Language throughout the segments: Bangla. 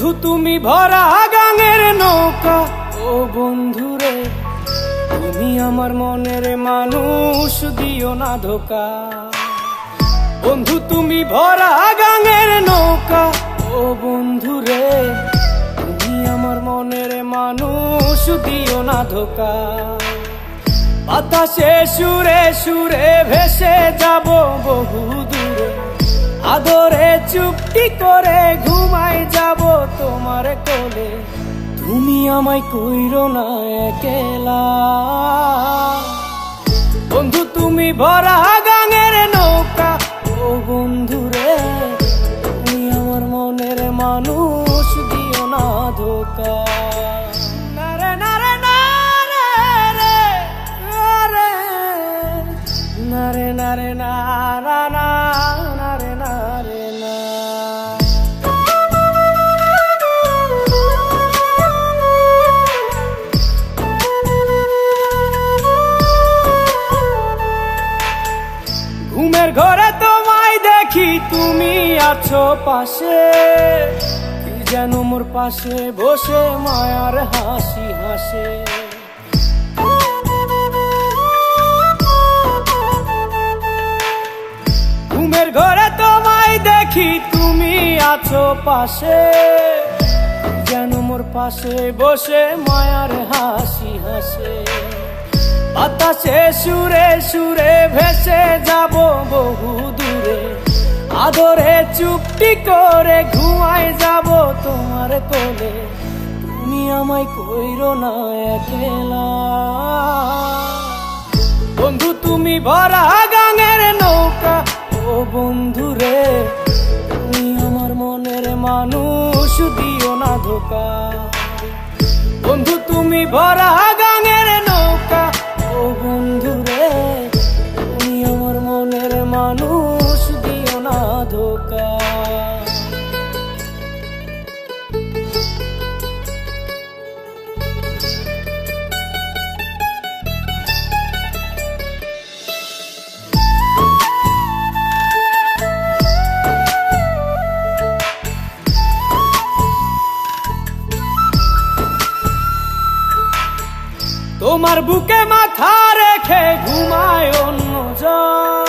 বন্ধু তুমি ভরা গাঙের নৌকা, ও বন্ধুরে তুমি আমার মনের মানুষ, দিও না ধোকা। বন্ধু তুমি ভরা গাঙের নৌকা, ও বন্ধুরে তুমি আমার মনের মানুষ, দিও না ধোকা। বাতাসে সুরে সুরে ভেসে যাব বহু দূরে, আদরে চুপটি করে ঘুমাই যাব তোমার কোলে। তুমি আমায় কইরো না একলা, বন্ধু তুমি ভরা গাঙের নৌকা, ও বন্ধুরে তুমি আমার মনের মানুষ, দিও না ধোকা। নারে নারে নারে রে, নারে নারে নারা না, নারে নারে না। ঘুমের ঘরে তোমায় দেখি তুমি আছো পাশে, কি যেন মোর পাশে বসে মায়ার হাসি হাসে। ঘুমের ঘরে তোমায় দেখি তুমি আছো পাশে, যেন মোর পাশে বসে মায়ার হাসি হাসে। বাতাসে সুরে সুরে ভেসে যাব বহু দূরে, আদরে চুপটি করে ঘুমাই যাব তোমার কোলে। তুমি আমায় কইরো না একলা, বন্ধু তুমি ভরা গাঙের নৌকা, ও বন্ধুরে তুমি আমার মনের মানুষ, দিও না ধোকা। বন্ধু তুমি ভরা গাঙের নৌকা, ও বন্ধুরে তুমি আমার মনের মানুষ, দিও না ধোকা। তোমার বুকে মাথা রেখে ঘুমায় অন্যজন,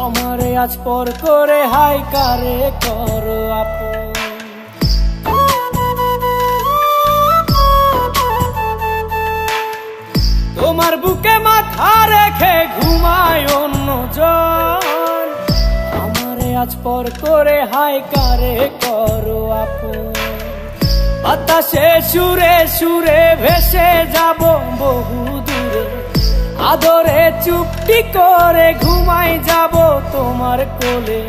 আমারে আজ পর করে হাই কারে করো আপন। তোমার বুকে মাথা রেখে ঘুমায় অন্যজন, আমারে আজ পর করে হাই কারে করো আপন। বাতাসে সুরে সুরে ভেসে যাব বহু দূরে, আদরে চুপটি করে ঘুমাই যাব তোমার কোলে।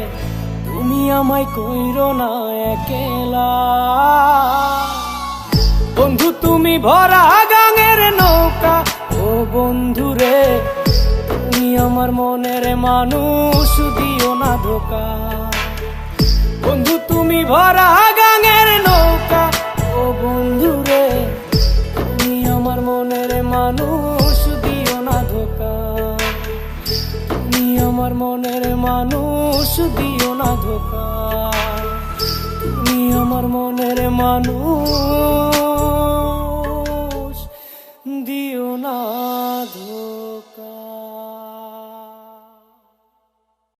তুমি আমায় কইরো না একলা, বন্ধু তুমি ভরা গাঙের নৌকা, ও বন্ধুরে তুমি আমার মনের মানুষ, দিও না ধোকা। বন্ধু তুমি ভরা গাঙের নৌকা, ও বন্ধুরে তুমি আমার মনের মানুষ, দিও না ধোকা। তুমি আমার মনের মানুষ, দিও না ধোকা। তুমি আমার মনের মানুষ, দিও না।